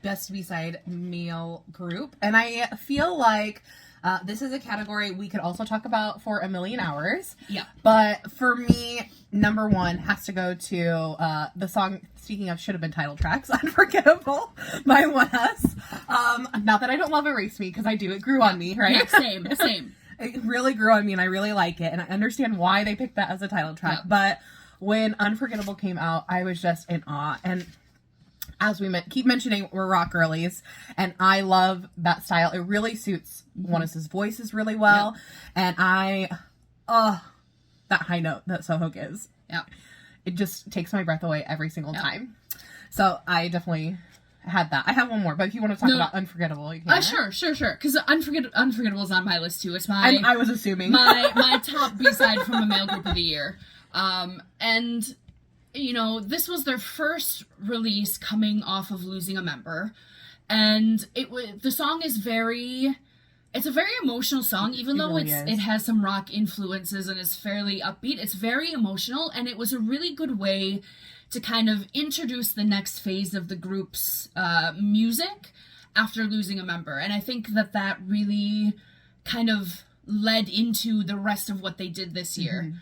Best B-Side Male Group, and I feel like this is a category we could also talk about for a million hours. Yeah. But for me, number 1 has to go to the song, speaking of should have been title tracks, Unforgettable by 1S. Not that I don't love Erase Me, because I do. It grew on me, right? Yeah, same. It really grew on me, and I really like it, and I understand why they picked that as a title track, but when Unforgettable came out, I was just in awe. And as we keep mentioning, we're rock girlies, and I love that style. It really suits Wonus's voices really well. And that high note that Soho gives. Yeah. It just takes my breath away every single time. So I definitely had that. I have one more, but if you want to talk about Unforgettable, you can. Sure. Because Unforgettable is on my list too. It's I was assuming. my top B-side from a male group of the year. And this was their first release coming off of losing a member, and the song is it's a very emotional song, even though it has some rock influences and is fairly upbeat. It's very emotional, and it was a really good way to kind of introduce the next phase of the group's music after losing a member. And I think that really kind of led into the rest of what they did this year.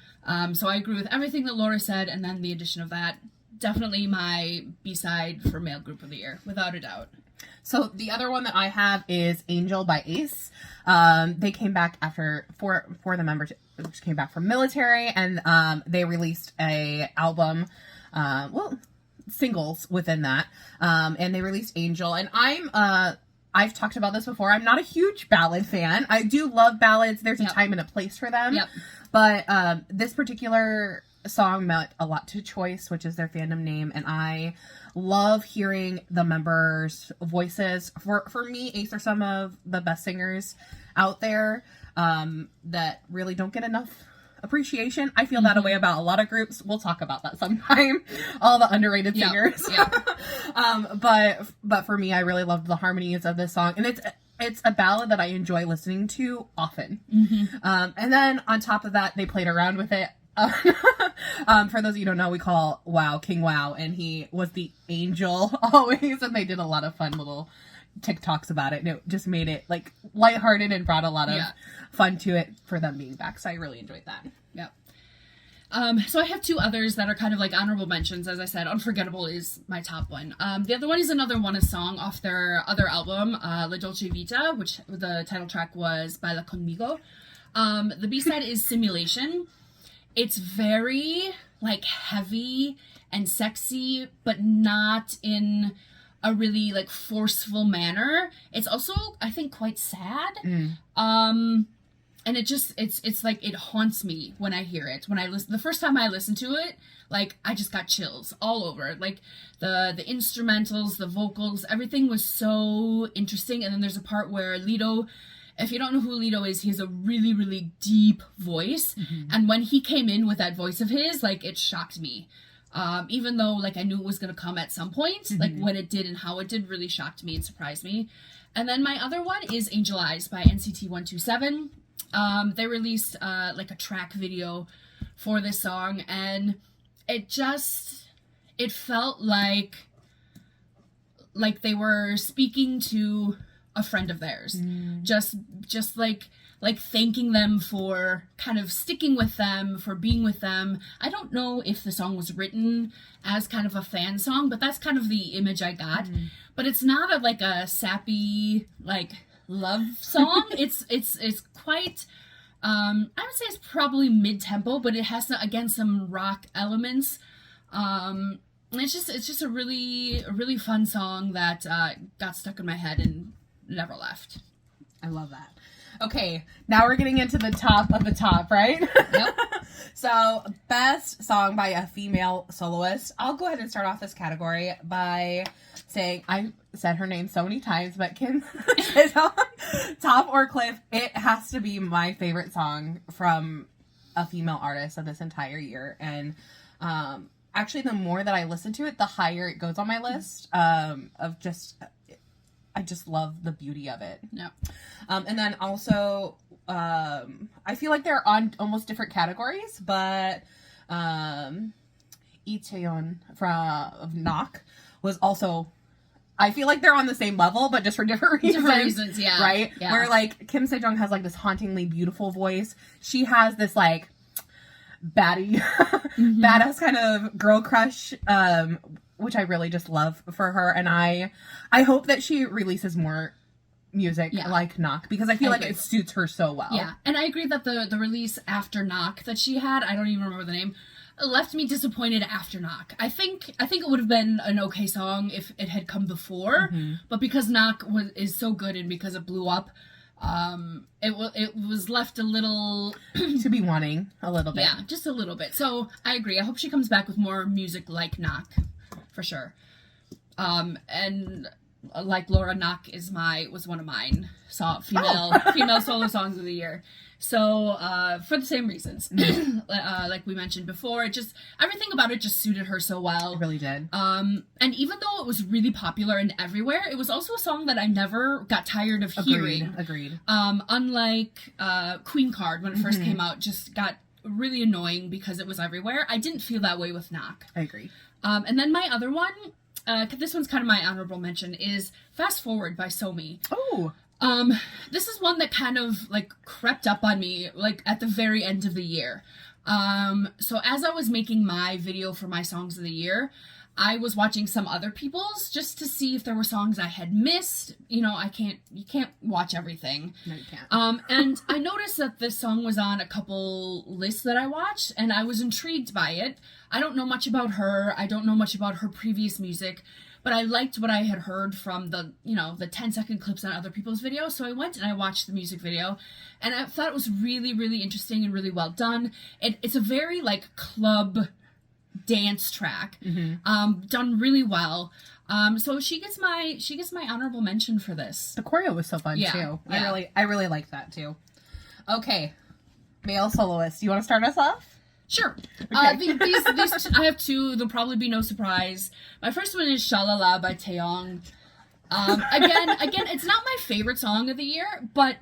So I agree with everything that Laura said, and then the addition of that, definitely my B-side for male group of the year, without a doubt. So the other one that I have is Angel by A.C.E. They came back after four of the members came back from military, and they released a album. singles within that. And they released Angel. And I've talked about this before. I'm not a huge ballad fan. I do love ballads. There's a time and a place for them. Yep. But this particular song meant a lot to Choice, which is their fandom name, and I love hearing the members' voices. For me, A.C.E are some of the best singers out there that really don't get enough appreciation. I feel that way about a lot of groups. We'll talk about that sometime. All the underrated singers. But for me, I really loved the harmonies of this song, and it's a ballad that I enjoy listening to often. And then on top of that, they played around with it. For those of you who don't know, we call Wow King Wow, and he was the angel always, and they did a lot of fun little TikToks about it, and it just made it like lighthearted and brought a lot of fun to it for them being back. So I really enjoyed that. So I have two others that are kind of like honorable mentions. As I said, Unforgettable is my top one. The other one is another one, a song off their other album, La Dolce Vita, which the title track was Baila Conmigo. The B-side is Simulation. It's very like heavy and sexy, but not in a really like forceful manner. It's also, I think, quite sad. And it just, it's like, it haunts me when I hear it. When I listen, the first time I listened to it, like, I just got chills all over. Like, the instrumentals, the vocals, everything was so interesting. And then there's a part where Lito, if you don't know who Lito is, he has a really, really deep voice. And when he came in with that voice of his, like, it shocked me. Even though, like, I knew it was going to come at some point, like, when it did and how it did really shocked me and surprised me. And then my other one is Angel Eyes by NCT 127. They released, like, a track video for this song, and it felt like they were speaking to a friend of theirs. Just like thanking them for kind of sticking with them, for being with them. I don't know if the song was written as kind of a fan song, but that's kind of the image I got. But it's not like a sappy, like, love song. It's quite, I would say it's probably mid-tempo, but it has, again, some rock elements. And it's just a really fun song that got stuck in my head and never left. I love that. Okay, now we're getting into the top of the top, right? Yep. So, best song by a female soloist. I'll go ahead and start off this category by saying, I said her name so many times, but Kim Top or Cliff, it has to be my favorite song from a female artist of this entire year. And actually, the more that I listen to it, the higher it goes on my list of just... I just love the beauty of it. Yeah. And then also, I feel like they're on almost different categories, but Itaeon of Knock was also, I feel like they're on the same level, but just for different reasons. Yeah. Right? Yeah. Where, like, Kim Sejong has, like, this hauntingly beautiful voice. She has this, like, badass kind of girl crush, which I really just love for her, and I hope that she releases more music like Knock, because I feel like it suits her so well. Yeah, and I agree that the release after Knock that she had, I don't even remember the name, left me disappointed after Knock. I think it would have been an okay song if it had come before, but because Knock is so good and because it blew up, it was left a little to be wanting a little bit. Yeah, just a little bit. So I agree. I hope she comes back with more music like Knock. For sure. And like Laura, Knock was one of mine. Female solo songs of the year. So for the same reasons, like we mentioned before, everything about it just suited her so well. It really did. And even though it was really popular and everywhere, it was also a song that I never got tired of hearing. Agreed. Unlike Queen Card, when it first came out, just got really annoying because it was everywhere. I didn't feel that way with Knock. I agree. And then my other one, this one's kind of my honorable mention, is Fast Forward by Somi. Oh. This is one that kind of, like, crept up on me, like, at the very end of the year. So as I was making my video for my songs of the year, I was watching some other people's just to see if there were songs I had missed. You know, you can't watch everything. No, you can't. And I noticed that this song was on a couple lists that I watched, and I was intrigued by it. I don't know much about her. I don't know much about her previous music, but I liked what I had heard from the 10-second clips on other people's videos. So I went and I watched the music video, and I thought it was really, really interesting and really well done. It's a very like club dance track, done really well. So she gets my honorable mention for this. The choreo was so fun too. I really liked that too. Okay, male soloist. You want to start us off? Sure. Okay. These I have two. There'll probably be no surprise. My first one is Shalala by Taeyong. Again, it's not my favorite song of the year, but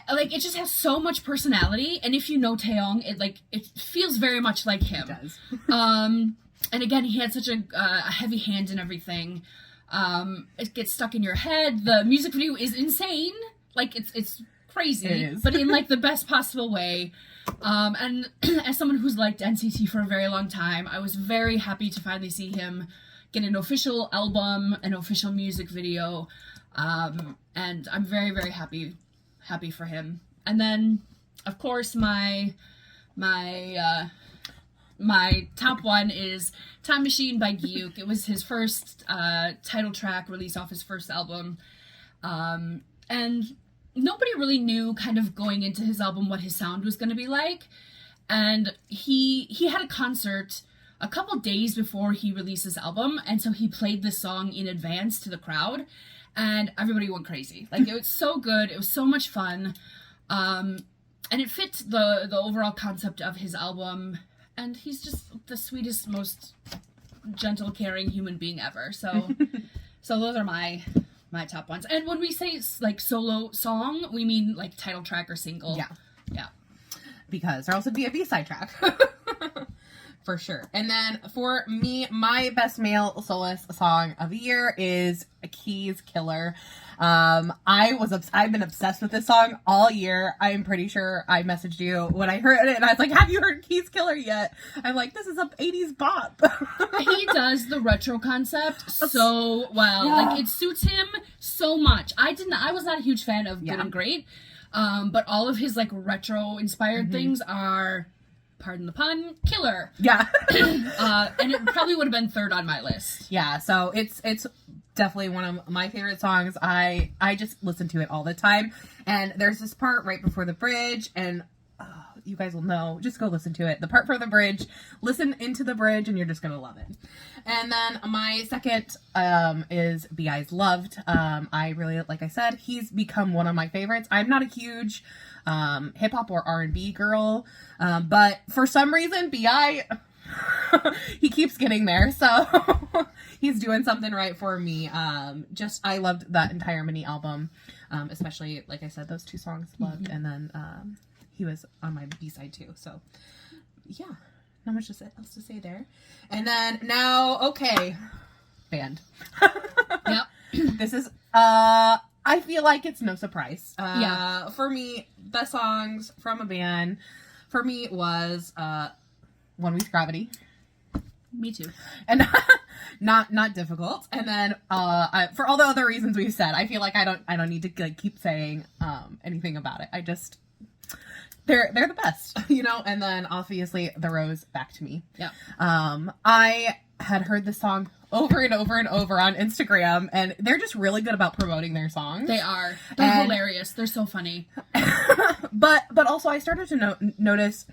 it just has so much personality. And if you know Taeyong, it feels very much like him. It does. And again, he had such a heavy hand in everything. It gets stuck in your head. The music video is insane. Like it's crazy, it is. but in like the best possible way. And as someone who's liked NCT for a very long time, I was very happy to finally see him get an official album, an official music video, and I'm very, very happy for him. And then, of course, my top one is Time Machine by Giyuk. It was his first title track released off his first album, and nobody really knew kind of going into his album what his sound was going to be like. And he had a concert a couple days before he released his album, and so he played this song in advance to the crowd, and everybody went crazy. Like, it was so good. It was so much fun. And it fit the overall concept of his album, and he's just the sweetest, most gentle, caring human being ever. So those are my top ones. And when we say like solo song, we mean like title track or single. Yeah. Because there also be a B-side track. For sure. And then for me, my best male soloist song of the year is A.C.E.'s Killer. I've been obsessed with this song all year. I'm pretty sure I messaged you when I heard it, and I was like, have you heard A.C.E.'s Killer yet? I'm like, this is a 80s bop. He does the retro concept so well. Yeah. Like, it suits him so much. I was not a huge fan of Good and Great, but all of his like retro inspired things are, pardon the pun, killer. Yeah. And it probably would have been third on my list. Yeah, so it's definitely one of my favorite songs. I just listen to it all the time. And there's this part right before the bridge, and you guys will know. Just go listen to it. The part for the bridge, listen into the bridge, and you're just gonna love it. And then my second is B.I.'s Loved. I really, like I said, he's become one of my favorites. I'm not a huge hip-hop or R&B girl, but for some reason, B.I., he keeps getting there, so he's doing something right for me. I loved that entire mini album, especially, like I said, those two songs, Loved, and then he was on my B-side too, so yeah, not much else to say there. And then now, okay, band. Yep. This is, I feel like it's no surprise. For me, best songs from a band, for me, was, One Week's Gravity. Me too. And not difficult. And then for all the other reasons we've said, I feel like I don't need to like keep saying anything about it. I just they're the best, you know. And then obviously The Rose, Back to Me. Yeah. I had heard this song over and over and over on Instagram, and they're just really good about promoting their songs. They are. They're hilarious. They're so funny. but also I started to notice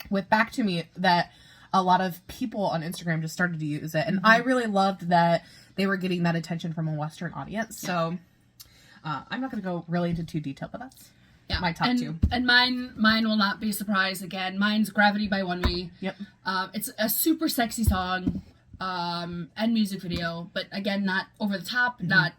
with Back to Me that a lot of people on Instagram just started to use it, and I really loved that they were getting that attention from a Western audience. So I'm not going to go really into too detail, but that's my top two. And mine will not be a surprise again. Mine's Gravity by One We. Yep. It's a super sexy song and music video, but again, not over the top, not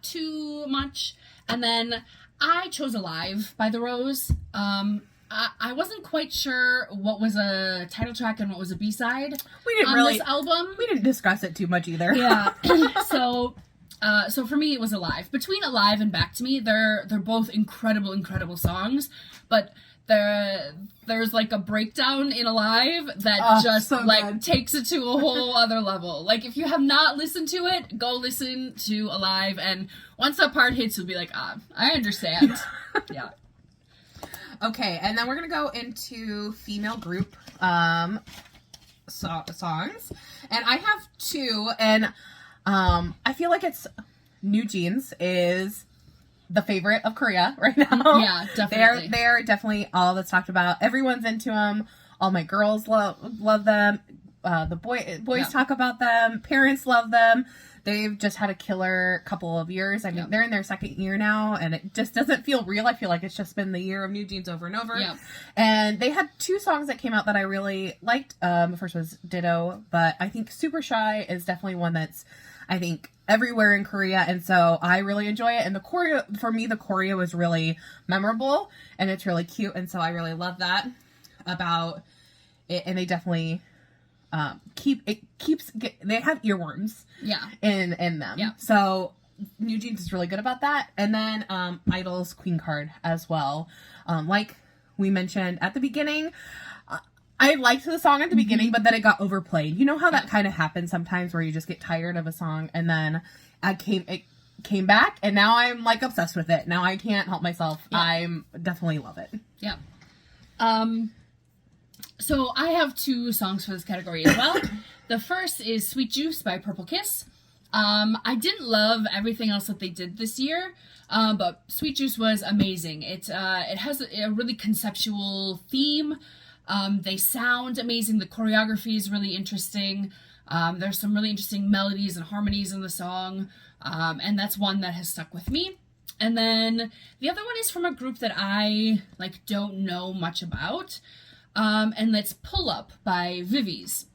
too much. And then I chose Alive by The Rose. I wasn't quite sure what was a title track and what was a B-side this album. We didn't discuss it too much either. Yeah. So for me, it was Alive. Between Alive and Back to Me, they're both incredible songs, but there's like a breakdown in Alive that just so like good. takes it to a whole other level. Like if you have not listened to it, go listen to Alive, and once that part hits, you'll be like, I understand. Yeah. Okay, and then we're gonna go into female group songs, and I have two, and I feel like it's New Jeans is the favorite of Korea right now. Yeah, definitely. They're definitely all that's talked about. Everyone's into them. All my girls love them. The boys talk about them. Parents love them. They've just had a killer couple of years. I mean, they're in their second year now, and it just doesn't feel real. I feel like it's just been the year of New Jeans over and over. Yeah. And they had two songs that came out that I really liked. The first was Ditto, but I think Super Shy is definitely one that's, I think, everywhere in Korea, and so I really enjoy it. And the choreo, for me, the choreo was really memorable, and it's really cute, and so I really love that about it. And they definitely they have earworms in them. Yeah. So New Jeans is really good about that. And then Idol's Queen Card as well. Like we mentioned at the beginning, I liked the song at the beginning, but then it got overplayed. You know how that kind of happens sometimes, where you just get tired of a song, and then it came back, and now I'm like obsessed with it. Now I can't help myself. Yeah. I'm definitely love it. Yeah. So I have two songs for this category as well. The first is Sweet Juice by Purple Kiss. I didn't love everything else that they did this year, but Sweet Juice was amazing. It has a really conceptual theme. They sound amazing. The choreography is really interesting. There's some really interesting melodies and harmonies in the song, and that's one that has stuck with me. And then the other one is from a group that I don't know much about. And that's Pull Up by Vivi's.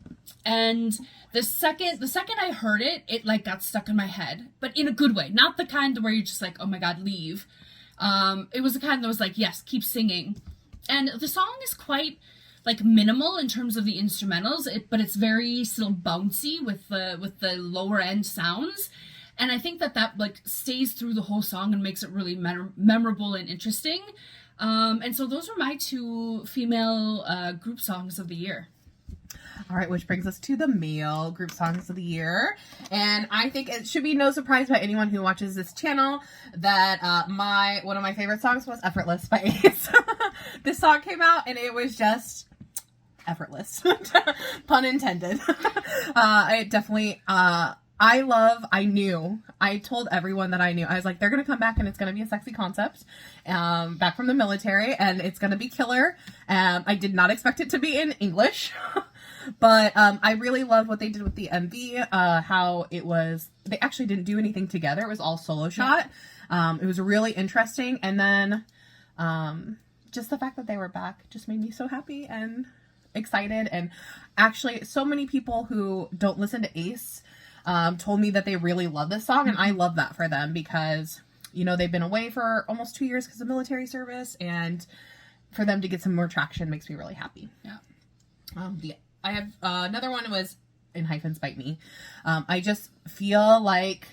And the second I heard it, it got stuck in my head, but in a good way. Not the kind where you're just like, oh my God, leave. It was the kind that was like, yes, keep singing. And the song is quite minimal in terms of the instrumentals, but it's very still bouncy with the lower end sounds. And I think that stays through the whole song and makes it really memorable and interesting. And so those are my two female group songs of the year. All right, which brings us to the male group songs of the year. And I think it should be no surprise by anyone who watches this channel that one of my favorite songs was Effortless by A.C.E. This song came out and it was just effortless. Pun intended. It definitely... I told everyone that I knew, I was like, they're going to come back and it's going to be a sexy concept, back from the military, and it's going to be killer. I did not expect it to be in English, but I really loved what they did with the MV, how it was, they actually didn't do anything together. It was all solo shot. It was really interesting. And then just the fact that they were back just made me so happy and excited. And actually, so many people who don't listen to A.C.E. Told me that they really love this song, and I love that for them because, they've been away for almost 2 years because of military service, and for them to get some more traction makes me really happy. Yeah. I have another one was In Hyphens Bite Me. I just feel like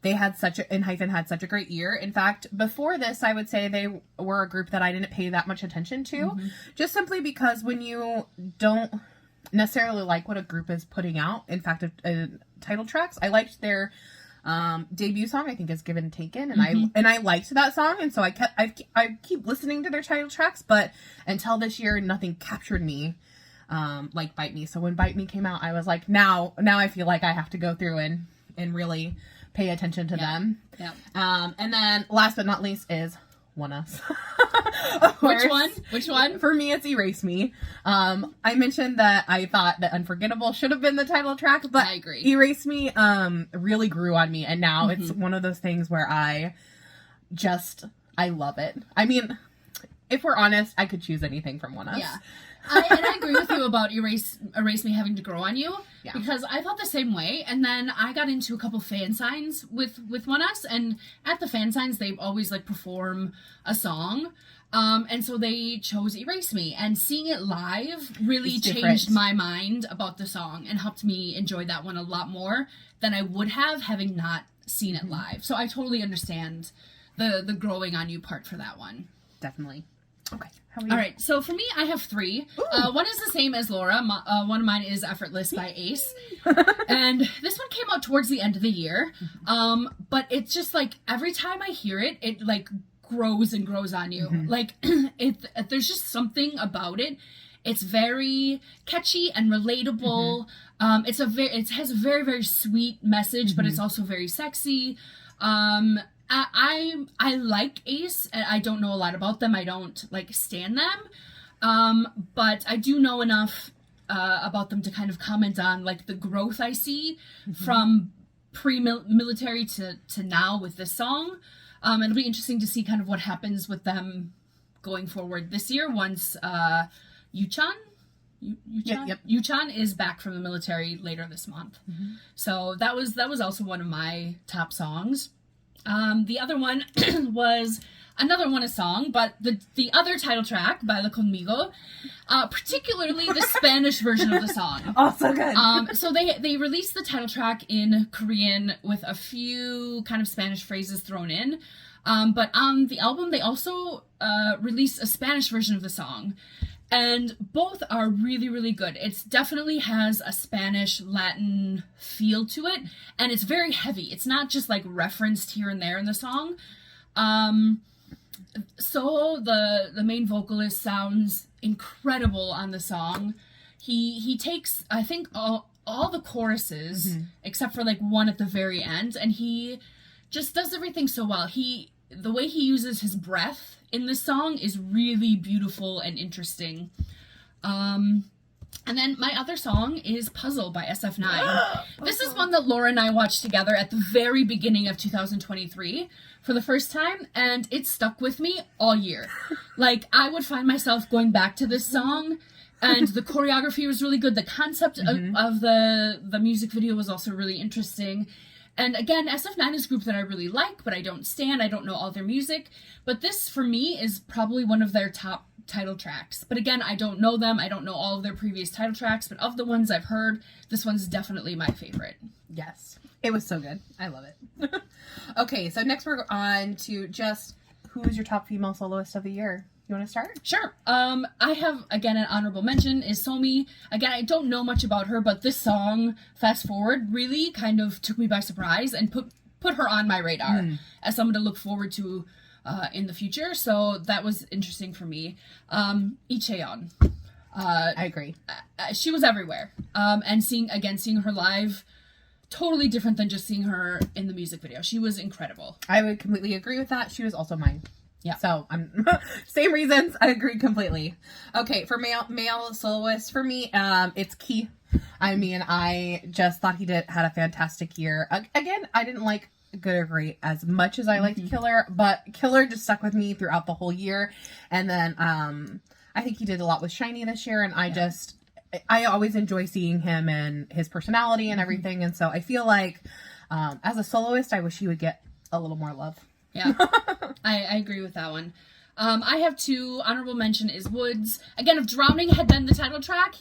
they had such a great year. In fact, before this, I would say they were a group that I didn't pay that much attention to, just simply because when you don't necessarily like what a group is putting out, in fact, title tracks, I liked their debut song, I think is Given Taken, and I liked that song, and so I keep listening to their title tracks, but until this year nothing captured me like Bite Me. So when Bite Me came out, I was like, now I feel like I have to go through and really pay attention to them. And then last but not least is One Us. Which one? For me, it's Erase Me. I mentioned that I thought that Unforgettable should have been the title track, but I agree. Erase Me really grew on me, and now it's one of those things where I love it. I mean, if we're honest, I could choose anything from One Us. Yeah. I agree with you about Erase Me having to grow on you, because I felt the same way, and then I got into a couple fan signs with One Us, and at the fan signs they always perform a song, and so they chose Erase Me, and seeing it live really changed my mind about the song and helped me enjoy that one a lot more than I would have having not seen it live. So I totally understand the growing on you part for that one. Definitely. Okay. How are you? All right, so for me, I have 3. One is the same as Laura. One of mine is Effortless by A.C.E. And this one came out towards the end of the year. But it's just like every time I hear it, it like grows and grows on you. Like there's just something about it. It's very catchy and relatable. It has a very, very sweet message, but it's also very sexy. I like A.C.E. and I don't know a lot about them. I don't like stan them. But I do know enough about them to kind of comment on like the growth I see from pre-military to now with this song. It'll be interesting to see kind of what happens with them going forward this year once Yuchan is back from the military later this month. So that was also one of my top songs. The other one was another one a song, but the other title track, Baila Conmigo, particularly the Spanish version of the song. Oh, so good. So they released the title track in Korean with a few kind of Spanish phrases thrown in. But on the album, they also released a Spanish version of the song. And both are really, really good. It definitely has a Spanish Latin feel to it, and it's very heavy. It's not just like referenced here and there in the song. So the main vocalist sounds incredible on the song. He takes, I think, all the choruses except for like one at the very end, and he just does everything so well. The way he uses his breath in this song is really beautiful and interesting. And then my other song is Puzzle by SF9. This is one that Laura and I watched together at the very beginning of 2023 for the first time, and it stuck with me all year. Like, I would find myself going back to this song, and the choreography was really good. The concept of the music video was also really interesting. And again, SF9 is a group that I really like, but I don't stan. I don't know all their music. But this, for me, is probably one of their top title tracks. But again, I don't know them. I don't know all of their previous title tracks. But of the ones I've heard, this one's definitely my favorite. Yes. It was so good. I love it. Okay, so next we're on to just who is your top female soloist of the year? You want to start? Sure. I have, again, an honorable mention is Somi. Again, I don't know much about her, but this song, Fast Forward, really kind of took me by surprise and put her on my radar as someone to look forward to in the future. So that was interesting for me. Icheon. I agree. She was everywhere. And seeing her live, totally different than just seeing her in the music video. She was incredible. I would completely agree with that. She was also mine. Yeah. So I'm same reasons. I agree completely. Okay, for male soloist for me, it's Key. I mean, I just thought he had a fantastic year. Again, I didn't like Good or Great as much as I liked Killer, but Killer just stuck with me throughout the whole year. And then I think he did a lot with Shiny this year, and I always enjoy seeing him and his personality and everything. And so I feel like as a soloist, I wish he would get a little more love. Yeah, I agree with that one. I have 2. Honorable mention is Woods. Again, if Drowning had been the title track,